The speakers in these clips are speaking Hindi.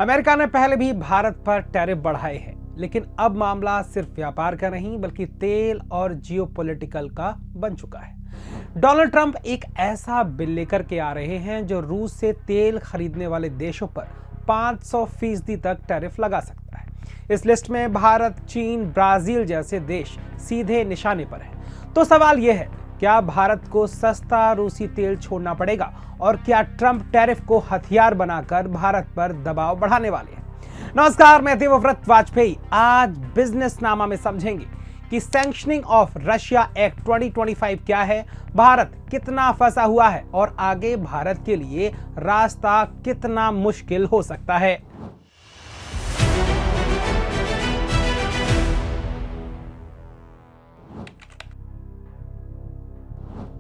अमेरिका ने पहले भी भारत पर टैरिफ बढ़ाए हैं, लेकिन अब मामला सिर्फ व्यापार का नहीं बल्कि तेल और जियोपॉलिटिकल का बन चुका है। डोनाल्ड ट्रंप एक ऐसा बिल लेकर के आ रहे हैं जो रूस से तेल खरीदने वाले देशों पर 500% तक टैरिफ लगा सकता है। इस लिस्ट में भारत, चीन, ब्राजील जैसे देश सीधे निशाने पर हैं। तो सवाल यह है, क्या भारत को सस्ता रूसी तेल छोड़ना पड़ेगा और क्या ट्रंप टैरिफ को हथियार बनाकर भारत पर दबाव बढ़ाने वाले हैं? नमस्कार, मैं देवव्रत वाजपेयी। आज बिजनेसनामा में समझेंगे कि सैंक्शनिंग ऑफ रशिया एक्ट 2025 क्या है, भारत कितना फंसा हुआ है और आगे भारत के लिए रास्ता कितना मुश्किल हो सकता है।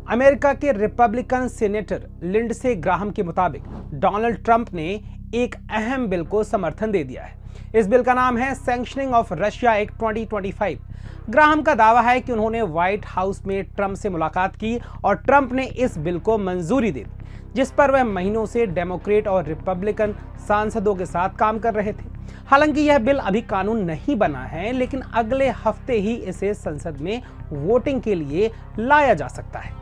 अमेरिका के रिपब्लिकन सीनेटर लिंडसे ग्राहम के मुताबिक डोनाल्ड ट्रंप ने एक अहम बिल को समर्थन दे दिया है। इस बिल का नाम है sanctioning of Russia act 2025। Graham का दावा है कि उन्होंने व्हाइट हाउस में ट्रंप से मुलाकात की और ट्रंप ने इस बिल को मंजूरी दे दी, जिस पर वह महीनों से डेमोक्रेट और रिपब्लिकन सांसदों के साथ काम कर रहे थे। हालांकि यह बिल अभी कानून नहीं बना है, लेकिन अगले हफ्ते ही इसे संसद में वोटिंग के लिए लाया जा सकता है।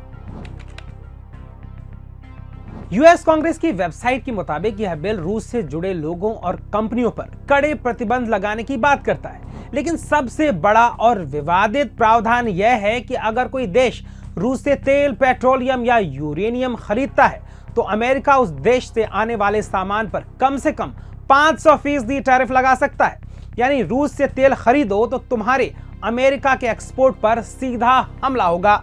यूएस कांग्रेस की वेबसाइट के मुताबिक यह बिल रूस से जुड़े लोगों और कंपनियों पर कड़े प्रतिबंध लगाने की बात करता है, लेकिन सबसे बड़ा और विवादित प्रावधान यह है कि अगर कोई देश रूस से तेल, पेट्रोलियम या यूरेनियम खरीदता है तो अमेरिका उस देश से आने वाले सामान पर कम से कम 500% टैरिफ लगा सकता है। यानी रूस से तेल खरीदो तो तुम्हारे अमेरिका के एक्सपोर्ट पर सीधा हमला होगा।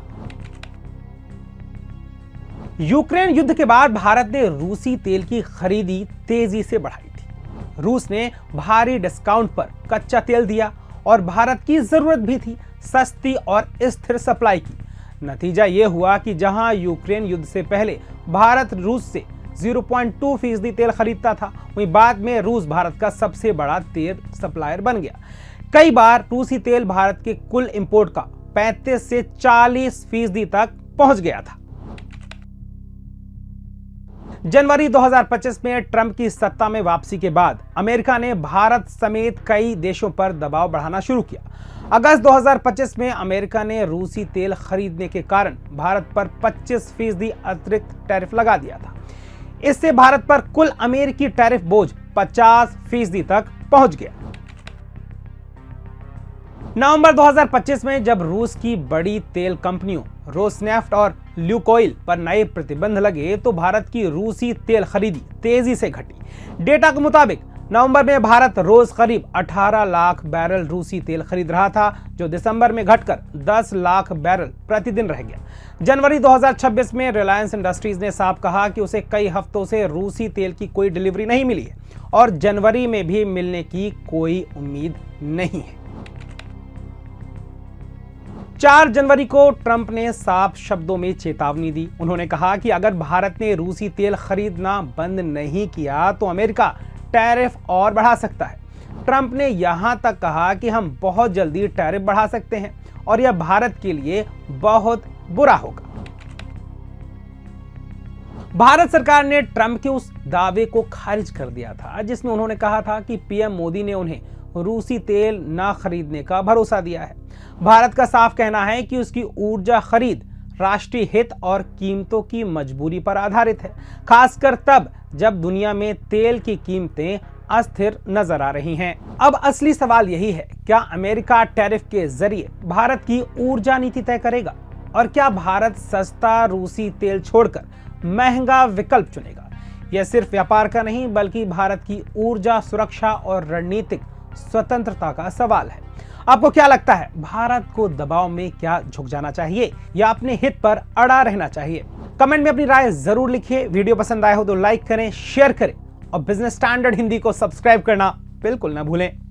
यूक्रेन युद्ध के बाद भारत ने रूसी तेल की खरीदी तेजी से बढ़ाई थी। रूस ने भारी डिस्काउंट पर कच्चा तेल दिया और भारत की जरूरत भी थी सस्ती और स्थिर सप्लाई की। नतीजा यह हुआ कि जहां यूक्रेन युद्ध से पहले भारत रूस से 0.2% तेल खरीदता था, वहीं बाद में रूस भारत का सबसे बड़ा तेल सप्लायर बन गया। कई बार रूसी तेल भारत के कुल इंपोर्ट का 35 से 40% तक पहुंच गया था। जनवरी 2025 में ट्रंप की सत्ता में वापसी के बाद अमेरिका ने भारत समेत कई देशों पर दबाव बढ़ाना शुरू किया। अगस्त 2025 में अमेरिका ने रूसी तेल खरीदने के कारण भारत पर 25% अतिरिक्त टैरिफ लगा दिया था। इससे भारत पर कुल अमेरिकी टैरिफ बोझ 50% तक पहुंच गया। नवंबर 2025 में जब रूस की बड़ी तेल कंपनियों रोसनेफ्ट और ल्यूकोइल पर नए प्रतिबंध लगे तो भारत की रूसी तेल खरीदी तेजी से घटी। डेटा के मुताबिक नवंबर में भारत रोज करीब 18 लाख बैरल रूसी तेल खरीद रहा था, जो दिसंबर में घटकर 10 लाख बैरल प्रतिदिन रह गया। जनवरी 2026 में रिलायंस इंडस्ट्रीज ने साफ कहा कि उसे कई हफ्तों से रूसी तेल की कोई डिलीवरी नहीं मिली है और जनवरी में भी मिलने की कोई उम्मीद नहीं है। 4 जनवरी को ट्रंप ने साफ शब्दों में चेतावनी दी। उन्होंने कहा कि अगर भारत ने रूसी तेल खरीदना बंद नहीं किया तो अमेरिका टैरिफ और बढ़ा सकता है। ट्रंप ने यहां तक कहा कि हम बहुत जल्दी टैरिफ बढ़ा सकते हैं और यह भारत के लिए बहुत बुरा होगा। भारत सरकार ने ट्रंप के उस दावे को खारिज कर दिया था जिसमें उन्होंने कहा था कि पीएम मोदी ने उन्हें रूसी तेल न खरीदने का भरोसा दिया है। भारत का साफ कहना है कि उसकी ऊर्जा खरीद राष्ट्रीय हित और कीमतों की मजबूरी पर आधारित है, खासकर तब जब दुनिया में तेल की कीमतें अस्थिर नजर आ रही हैं। अब असली सवाल यही है, क्या अमेरिका टैरिफ के जरिए भारत की ऊर्जा नीति तय करेगा और क्या भारत सस्ता रूसी तेल छोड़कर महंगा विकल्प चुनेगा? यह सिर्फ व्यापार का नहीं बल्कि भारत की ऊर्जा सुरक्षा और रणनीतिक स्वतंत्रता का सवाल है। आपको क्या लगता है, भारत को दबाव में क्या झुक जाना चाहिए या अपने हित पर अड़ा रहना चाहिए? कमेंट में अपनी राय जरूर लिखिए। वीडियो पसंद आया हो तो लाइक करें, शेयर करें और बिजनेस स्टैंडर्ड हिंदी को सब्सक्राइब करना बिल्कुल ना भूलें।